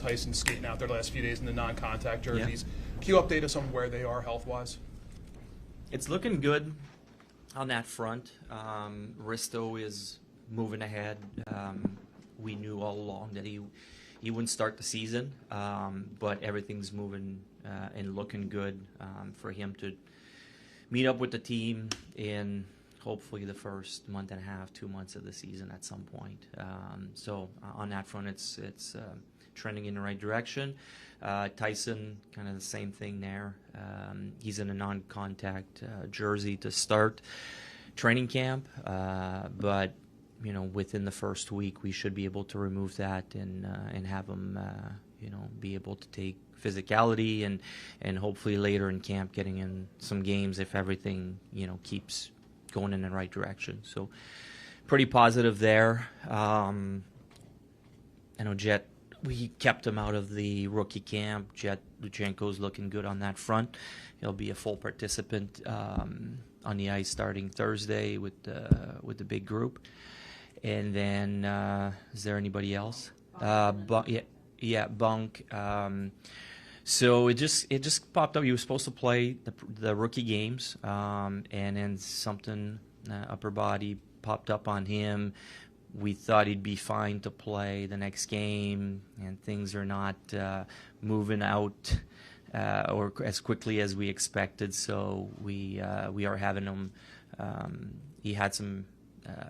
Tyson skating out there the last few days in the non-contact jerseys. Yeah. Can you update us on where they are health-wise? It's looking good on that front. Risto is moving ahead. We knew all along that he wouldn't start the season, but everything's moving and looking good for him to meet up with the team in hopefully the first month and a half, 2 months of the season at some point. So on that front, it's trending in the right direction. Tyson, kind of the same thing there. He's in a non-contact jersey to start training camp, but within the first week, we should be able to remove that and have him, be able to take physicality and hopefully later in camp getting in some games if everything, keeps going in the right direction. So pretty positive there. I know Jet, we kept him out of the rookie camp. Jet Luchenko's looking good on that front. He'll be a full participant on the ice starting Thursday with the big group. And then, is there anybody else? Bunk. So it just popped up. He was supposed to play the rookie games, and then something upper body popped up on him. We thought he'd be fine to play the next game, and things are not moving out or as quickly as we expected. So we are having him. He had some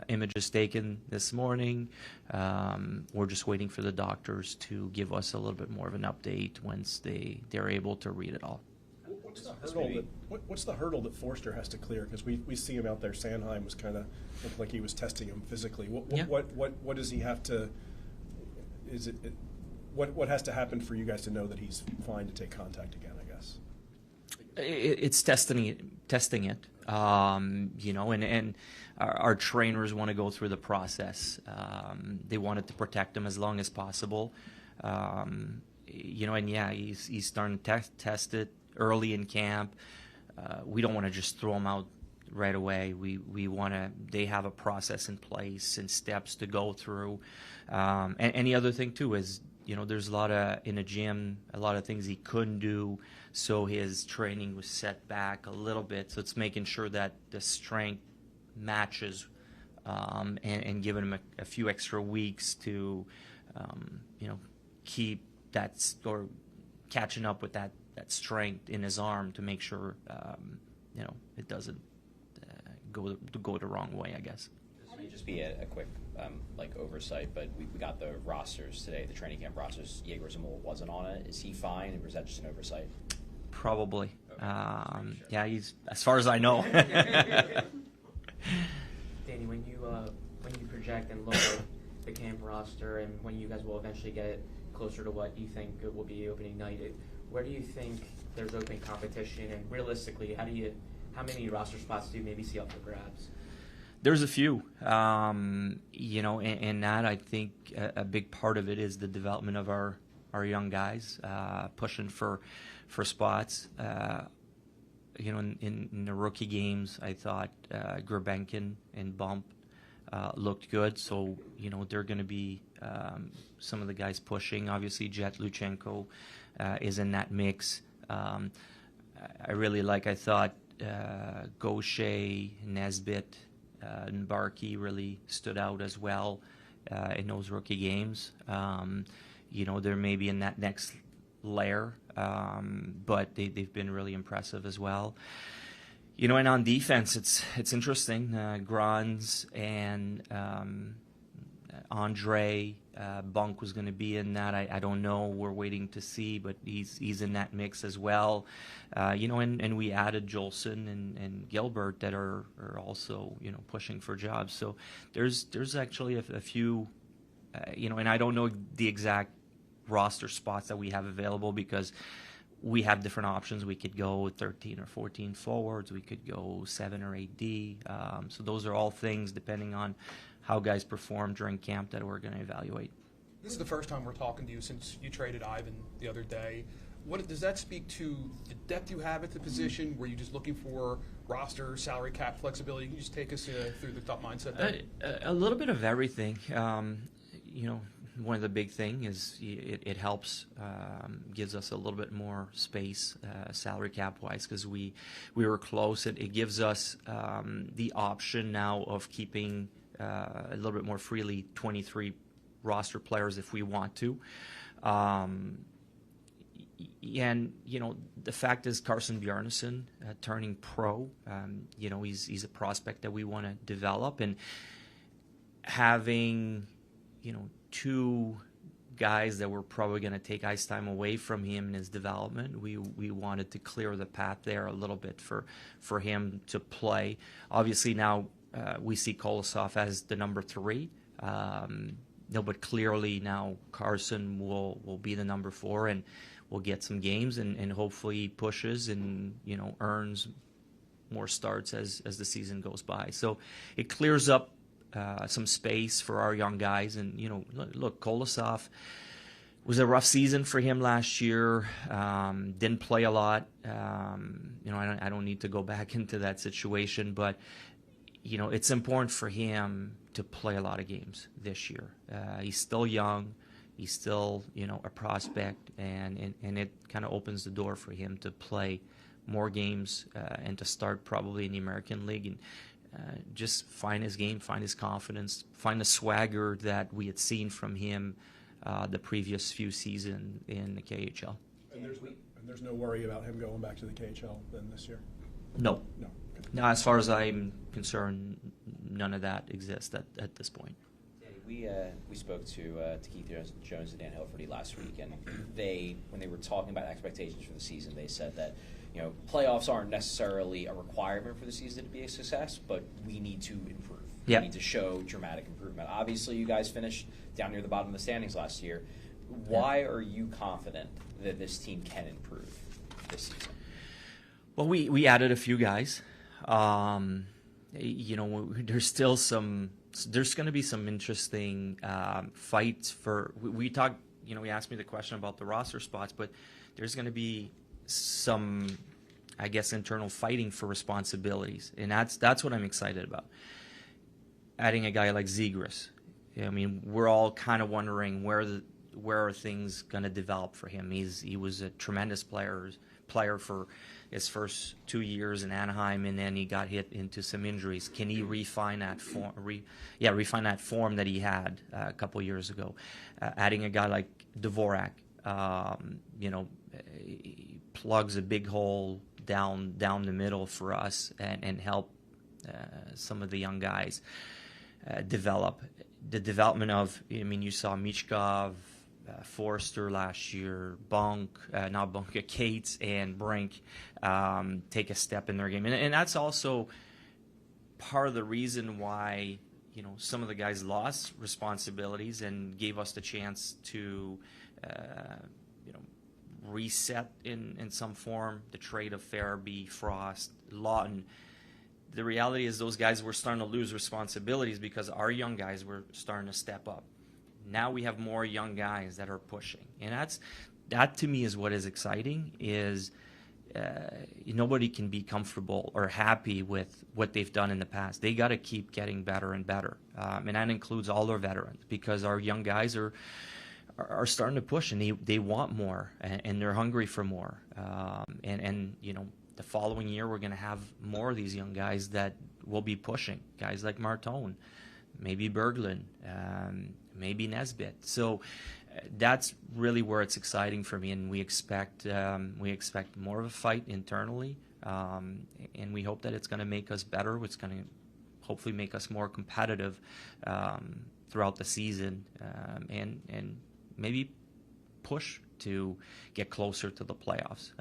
images taken this morning. We're just waiting for the doctors to give us a little bit more of an update once they're able to read it all. What's the hurdle that Forster has to clear? Because we see him out there. Sanheim was kind of looked like he was testing him physically. What does he have to? What has to happen for you guys to know that he's fine to take contact again? I guess it's testing it. And our trainers want to go through the process. They wanted to protect him as long as possible. He's starting to test it early in camp. We don't want to just throw him out right away. We want to. They have a process in place and steps to go through. And the other thing too is, there's a lot of in a gym, a lot of things he couldn't do, so his training was set back a little bit. So it's making sure that the strength matches, and giving him a few extra weeks to, keep that or catching up with that strength in his arm to make sure, it doesn't go the wrong way, I guess. This may just be a quick oversight, but we got the rosters today, the training camp rosters. Jaeger Zamol wasn't on it. Is he fine, or is that just an oversight? Probably. Okay. Sure. Yeah, he's, as far as I know. Danny, when you project and look at the camp roster and when you guys will eventually get it closer to what you think it will be opening night, where do you think there's open competition, and realistically, how many roster spots do you maybe see up for grabs? There's a few, and that I think a big part of it is the development of our young guys, pushing for spots. In the rookie games, I thought Grabenkin and Bump looked good, so they're going to be some of the guys pushing. Obviously, Jet Luchenko is in that mix. I really I thought Gaucher, Nesbitt, and Barkey really stood out as well in those rookie games. They're maybe in that next layer, but they've been really impressive as well. And on defense, it's interesting. Grans and Andre Bunk was going to be in that. I don't know. We're waiting to see, but he's in that mix as well. And we added Jolson and Gilbert that are also pushing for jobs. So there's actually a few, and I don't know the exact roster spots that we have available because we have different options. We could go 13 or 14 forwards. We could go 7 or 8 D. So those are all things depending on how guys perform during camp that we're going to evaluate. This is the first time we're talking to you since you traded Ivan the other day. What does that speak to the depth you have at the position? Were you just looking for roster, salary cap flexibility? Can you just take us through the thought mindset there? A little bit of everything. one of the big thing is it helps, gives us a little bit more space, salary cap wise, because we were close. It gives us the option now of keeping a little bit more freely 23 roster players if we want to. And the fact is Carson Bjarnason turning pro. He's a prospect that we want to develop, and having two guys that were probably going to take ice time away from him in his development. We wanted to clear the path there a little bit for him to play. Obviously now we see Kolosov as the number 3. But clearly now Carson will be the number 4 and will get some games and hopefully pushes and earns more starts as the season goes by. So it clears up some space for our young guys. And, look, Kolosov was a rough season for him last year. Didn't play a lot. I don't need to go back into that situation, but, it's important for him to play a lot of games this year. He's still young. He's still, a prospect, and it kind of opens the door for him to play more games and to start probably in the American League and just find his game, find his confidence, find the swagger that we had seen from him the previous few seasons in the KHL. And there's no worry about him going back to the KHL then this year? No. No. No, as far as I'm concerned, none of that exists at this point. We spoke to Keith Jones and Dan Hilferty last week, and when they were talking about expectations for the season, they said that playoffs aren't necessarily a requirement for the season to be a success, but we need to improve. Yep. We need to show dramatic improvement. Obviously, you guys finished down near the bottom of the standings last year. Why are you confident that this team can improve this season? Well, we added a few guys. There's still there's going to be some interesting fights for. We talked. He asked me the question about the roster spots, but there's going to be some, I guess, internal fighting for responsibilities, and that's what I'm excited about. Adding a guy like Zegras, we're all kind of wondering where are things going to develop for him. He was a tremendous player for his first 2 years in Anaheim, and then he got hit into some injuries. Can he refine that form that he had a couple years ago? Adding a guy like Dvorak, he plugs a big hole down the middle for us and help some of the young guys develop. The development of, you saw Michkov, Forster last year, Cates and Brink take a step in their game. And that's also part of the reason why, some of the guys lost responsibilities and gave us the chance to, reset in some form, the trade of Farabee, Frost, Lawton. The reality is those guys were starting to lose responsibilities because our young guys were starting to step up. Now we have more young guys that are pushing, and that to me is what is exciting. Is nobody can be comfortable or happy with what they've done in the past. They got to keep getting better and better, and that includes all our veterans, because our young guys are starting to push, and they want more, and they're hungry for more. And the following year we're going to have more of these young guys that will be pushing. Guys like Martone, maybe Berglund, maybe Nesbitt. So that's really where it's exciting for me, and we expect more of a fight internally, and we hope that it's going to make us better. It's going to hopefully make us more competitive throughout the season, and maybe push to get closer to the playoffs.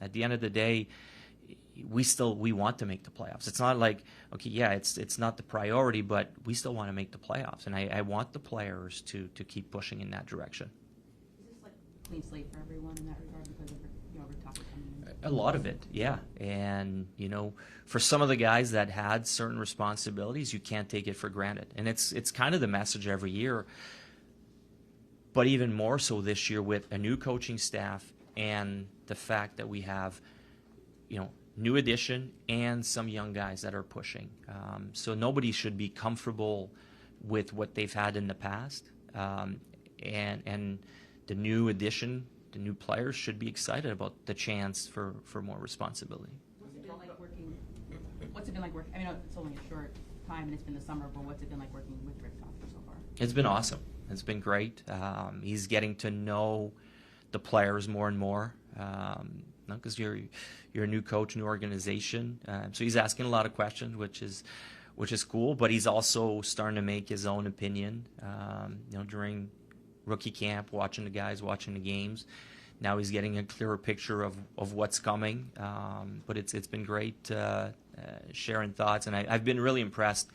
At the end of the day, we want to make the playoffs. It's not like, okay, yeah, it's not the priority, but we still want to make the playoffs, and I want the players to keep pushing in that direction. Is this like a clean slate for everyone in that regard because of Rick coming in? A lot of it, yeah. And for some of the guys that had certain responsibilities, you can't take it for granted, and it's kind of the message every year. But even more so this year with a new coaching staff and the fact that we have, new addition and some young guys that are pushing. So nobody should be comfortable with what they've had in the past. and the new addition, the new players should be excited about the chance for more responsibility. What's it been like working? What's it been like working? I mean, it's only a short time, and it's been the summer. But what's it been like working with Rick Toffler so far? It's been awesome. It's been great. He's getting to know the players more and more. Because you're a new coach, new organization, so he's asking a lot of questions, which is cool. But he's also starting to make his own opinion. During rookie camp, watching the guys, watching the games. Now he's getting a clearer picture of what's coming. But it's been great sharing thoughts, and I've been really impressed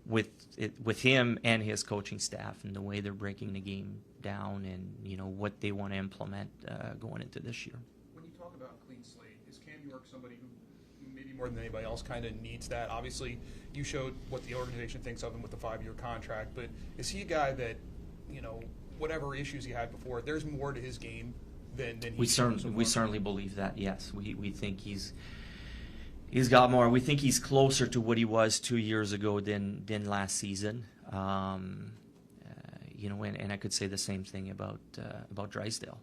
with him and his coaching staff and the way they're breaking the game down, and what they want to implement going into this year. When you talk about clean slate, is Cam York somebody who maybe more than anybody else kind of needs that? Obviously, you showed what the organization thinks of him with the 5-year contract, but is he a guy that, whatever issues he had before, there's more to his game than we certainly believe that. Yes, we think he's got more. We think he's closer to what he was 2 years ago than last season. And I could say the same thing about Drysdale.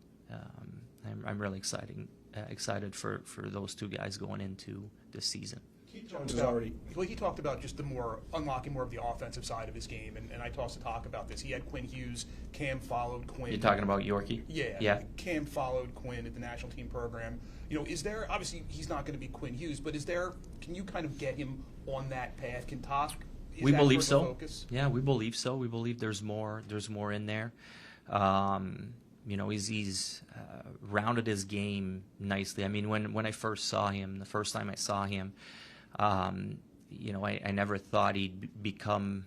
I'm really excited for those two guys going into this season. He talked about just unlocking more of the offensive side of his game, and I also talk about this. He had Quinn Hughes, Cam followed Quinn. You're talking about Yorkie? Yeah. Cam followed Quinn at the national team program. Is there, obviously he's not going to be Quinn Hughes, but can you kind of get him on that path? Can Tosk? We believe so. Focus? Yeah, we believe so. We believe there's more in there. He's rounded his game nicely. I mean, when I first saw him, the first time I saw him, I never thought he'd become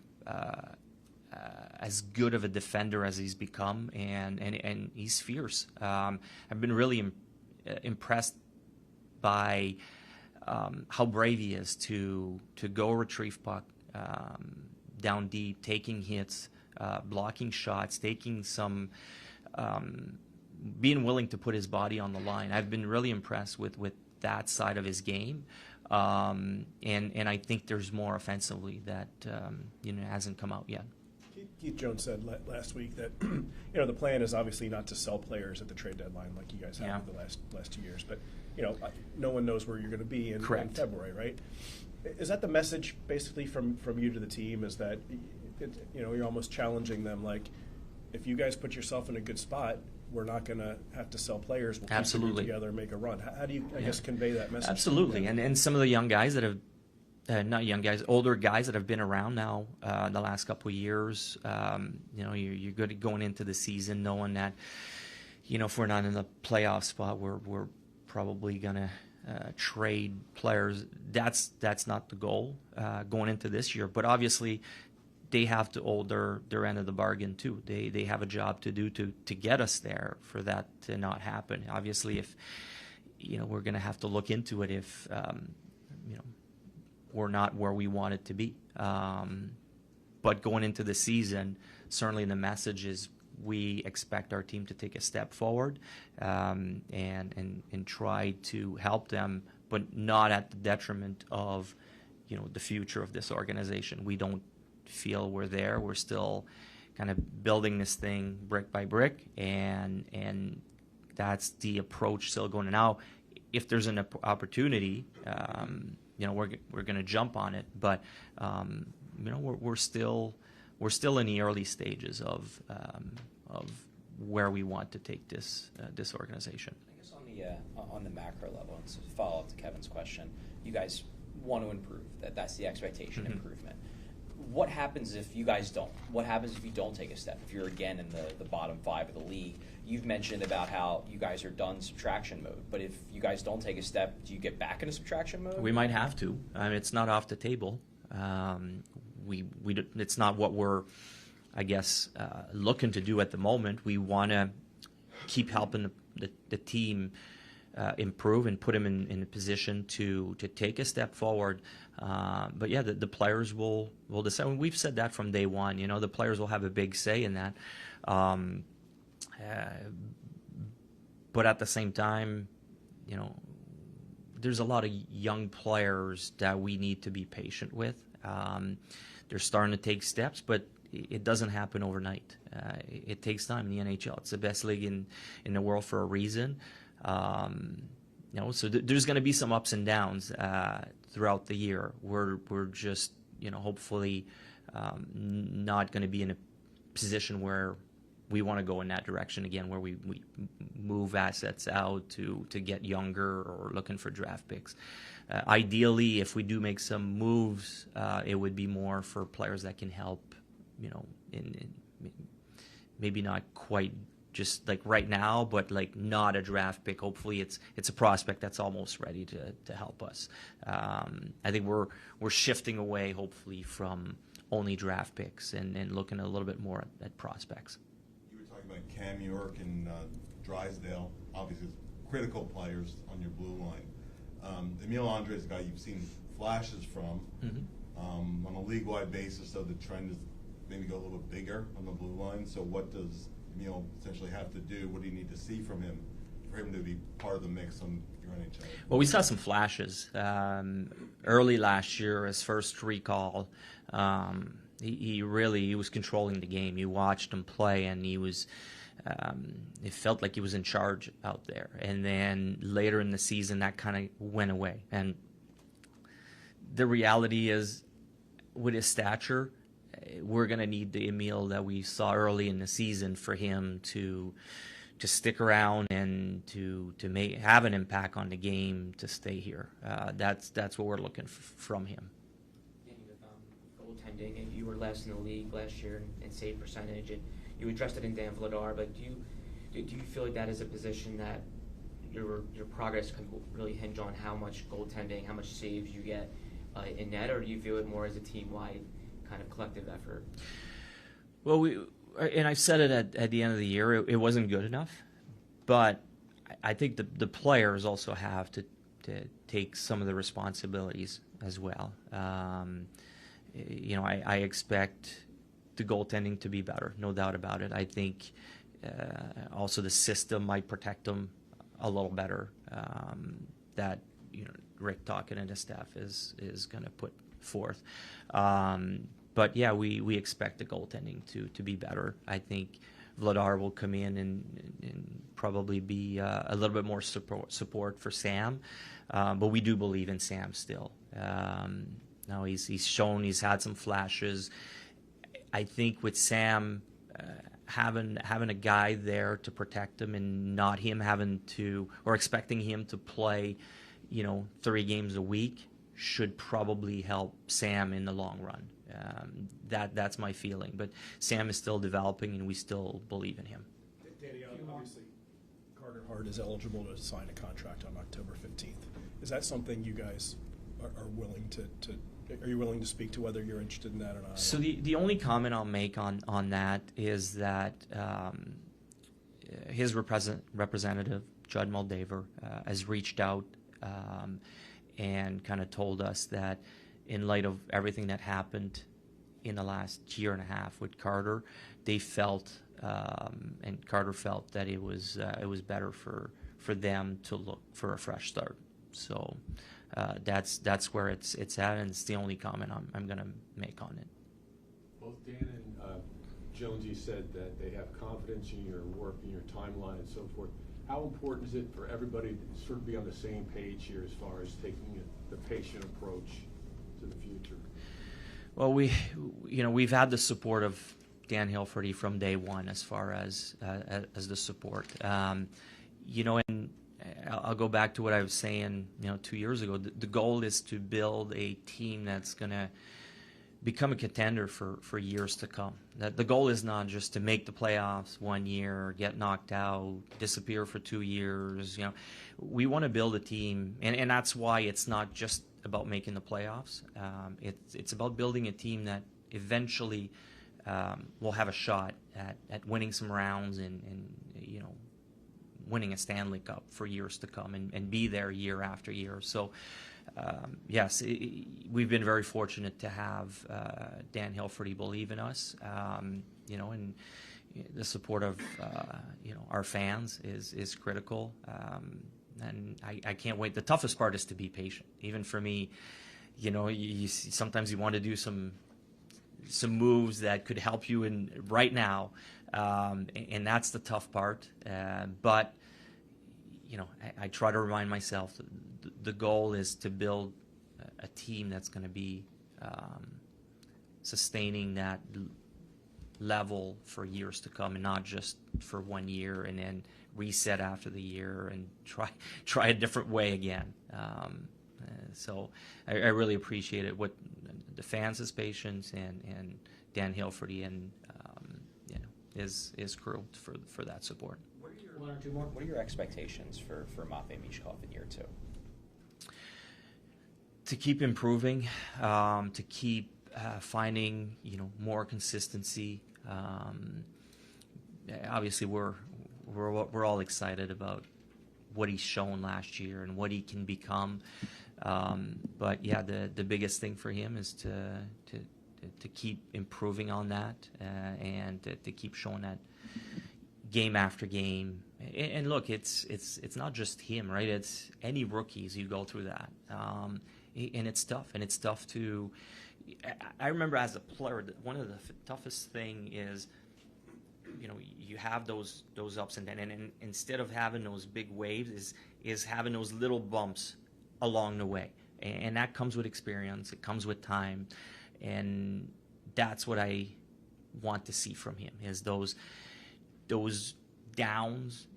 as good of a defender as he's become, and he's fierce. I've been really impressed by how brave he is to go retrieve puck down deep, taking hits, blocking shots, taking some, being willing to put his body on the line. I've been really impressed with that side of his game. And I think there's more offensively that hasn't come out yet. Keith Jones said last week that the plan is obviously not to sell players at the trade deadline like you guys have the last 2 years, but no one knows where you're going to be in February, right? Is that the message basically from you to the team? Is that you're almost challenging them, like, if you guys put yourself in a good spot, we're not going to have to sell players. We'll keep them together and make a run. How do you, I guess, convey that message? Absolutely, and some of the young guys that have, not young guys, older guys that have been around now the last couple of years, you're good at going into the season knowing that, if we're not in the playoff spot, we're probably going to trade players. That's not the goal going into this year, but obviously they have to hold their end of the bargain too. They have a job to do to get us there for that to not happen. Obviously, if we're going to have to look into it if we're not where we want it to be. But going into the season, certainly the message is we expect our team to take a step forward and try to help them, but not at the detriment of the future of this organization. We don't feel we're there. We're still kind of building this thing brick by brick, and that's the approach still going now. If there's an opportunity, we're going to jump on it, but we're still in the early stages of where we want to take this organization. I guess on the macro level, and to follow up to Kevin's question, you guys want to improve. That's the expectation, improvement. What happens if you guys don't? What happens if you don't take a step? If you're again in the bottom 5 of the league, you've mentioned about how you guys are done subtraction mode. But if you guys don't take a step, do you get back into subtraction mode? We might have to. I mean, it's not off the table. It's not what we're, I guess, looking to do at the moment. We want to keep helping the team improve and put them in a position to take a step forward. But yeah, the players will decide. And we've said that from day one. The players will have a big say in that. But at the same time, there's a lot of young players that we need to be patient with. They're starting to take steps, but it doesn't happen overnight. It takes time in the NHL. It's the best league in the world for a reason. So there's going to be some ups and downs throughout the year. We're just, hopefully not going to be in a position where we want to go in that direction again, where we move assets out to get younger or looking for draft picks. Ideally, if we do make some moves, it would be more for players that can help, in maybe not quite just like right now, but like not a draft pick. Hopefully, it's a prospect that's almost ready to help us. I think we're shifting away, hopefully, from only draft picks and looking a little bit more at prospects. You were talking about Cam York and Drysdale, obviously critical players on your blue line. Emil Andre is a guy you've seen flashes from. Mm-hmm. On a league-wide basis, so the trend is maybe go a little bit bigger on the blue line. So what does Emil essentially have to do? What do you need to see from him for him to be part of the mix on your NHL? Well, we saw some flashes early last year. His first recall, he was controlling the game. You watched him play, and he was. It felt like he was in charge out there. And then later in the season, that kind of went away. And the reality is, with his stature, we're going to need the Emil that we saw early in the season for him to stick around and to have an impact on the game, to stay here. That's what we're looking from him. Danny, with goaltending, and you were last in the league last year in save percentage, and you addressed it in Dan Vladar, but do you feel like that is a position that your progress can really hinge on how much goaltending, how much saves you get in net, or do you view it more as a team-wide kind of collective effort? Well, and I've said it at the end of the year, it wasn't good enough, but I think the players also have to take some of the responsibilities as well. I expect the goaltending to be better, no doubt about it. I think also the system might protect them a little better. That Rick Tocchet and his staff is going to put forth. But yeah, we expect the goaltending to be better. I think Vladar will come in and probably be a little bit more support for Sam, but we do believe in Sam still. Now he's shown, he's had some flashes. I think with Sam having a guy there to protect him and not him having to or expecting him to play, 3 games a week should probably help Sam in the long run. That's my feeling. But Sam is still developing, and we still believe in him. Danny, obviously, Carter Hart is eligible to sign a contract on October 15th. Is that something you guys are willing to are you willing to speak to whether you're interested in that or not? So the only comment I'll make on that is that his representative, Judd Moldaver, has reached out and kind of told us that in light of everything that happened in the last year and a half with Carter, they felt, and Carter felt, that it was better for them to look for a fresh start. So that's where it's at, and it's the only comment I'm going to make on it. Both Dan and Jonesy said that they have confidence in your work and your timeline and so forth. How important is it for everybody to sort of be on the same page here as far as taking the patient approach to the future? Well, we've had the support of Dan Hilferty from day one as far as the support. And I'll go back to what I was saying, 2 years ago. The goal is to build a team that's going to become a contender for years to come. That the goal is not just to make the playoffs 1 year, get knocked out, disappear for 2 years. We want to build a team, and that's why it's not just about making the playoffs. It's about building a team that eventually will have a shot at winning some rounds and winning a Stanley Cup for years to come and be there year after year. So, yes, we've been very fortunate to have Dan Hilferty believe in us, and the support of our fans is critical. And I can't wait. The toughest part is to be patient. Even for me, sometimes you want to do some some moves that could help you in right now, and that's the tough part. But I try to remind myself that the goal is to build a team that's going to be sustaining that level for years to come, and not just for 1 year and then reset after the year and try a different way again. So I really appreciate it, what the fans' patience and Dan Hilferty and his crew for that support. One or two more. What are your expectations for Matvei Michkov in year 2? To keep improving, to keep finding more consistency. Obviously, we're all excited about what he's shown last year and what he can become. But yeah, the biggest thing for him is to keep improving on that and to keep showing that game after game. And look, it's not just him, right? It's any rookies you go through that, and it's tough. And it's tough to. I remember as a player, one of the toughest thing is, you have those ups and downs, and instead of having those big waves, is having those little bumps along the way, and that comes with experience. It comes with time, and that's what I want to see from him, is those downs.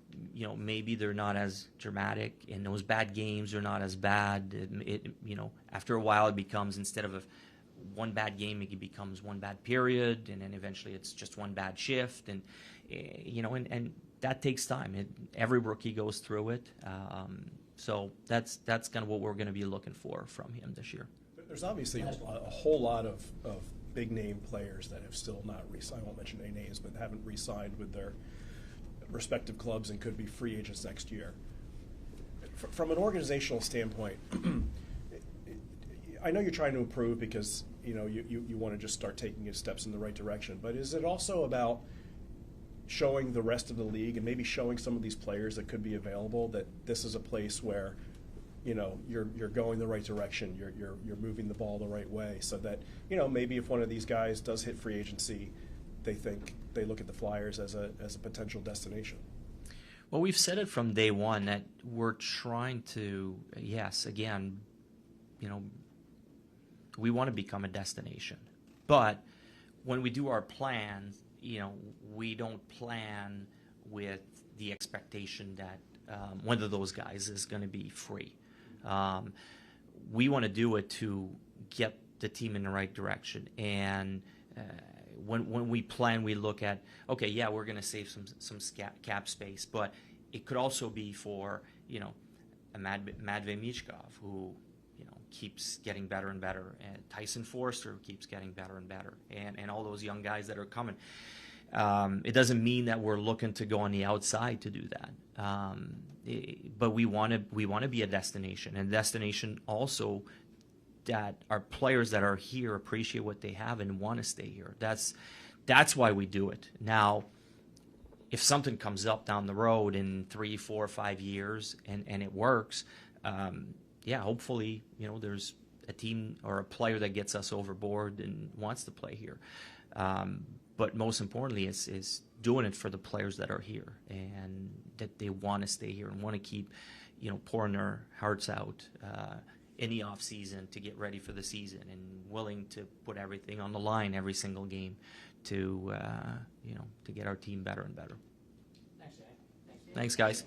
Maybe they're not as dramatic, and those bad games are not as bad. After a while, it becomes, instead of one bad game, it becomes one bad period, and then eventually it's just one bad shift, and and that takes time. Every rookie goes through it, so that's kind of what we're going to be looking for from him this year. There's obviously a whole lot of big name players that have still not re-signed. I won't mention any names, but haven't re-signed with their respective clubs and could be free agents next year. From an organizational standpoint, I know you're trying to improve because you want to just start taking steps in the right direction, but is it also about showing the rest of the league and maybe showing some of these players that could be available that this is a place where you're going the right direction, you're moving the ball the right way, so that maybe if one of these guys does hit free agency, they look at the Flyers as a potential destination? Well, we've said it from day one that we're trying to, yes, again, we want to become a destination. But when we do our plans, we don't plan with the expectation that one of those guys is going to be free. We want to do it to get the team in the right direction. And when we plan, we look at, okay, yeah, we're going to save some cap space, but it could also be for, a Matvei Michkov, who keeps getting better and better, and Tyson Forster keeps getting better and better, and all those young guys that are coming. It doesn't mean that we're looking to go on the outside to do that, but we want to be a destination, and destination also that our players that are here appreciate what they have and want to stay here. That's why we do it. Now, if something comes up down the road in 3, 4, 5 years and it works, hopefully, there's a team or a player that gets us overboard and wants to play here. But most importantly, is doing it for the players that are here and that they want to stay here and want to keep, pouring their hearts out in the off season to get ready for the season, and willing to put everything on the line every single game to get our team better and better. Thanks, Danny. Thanks, guys.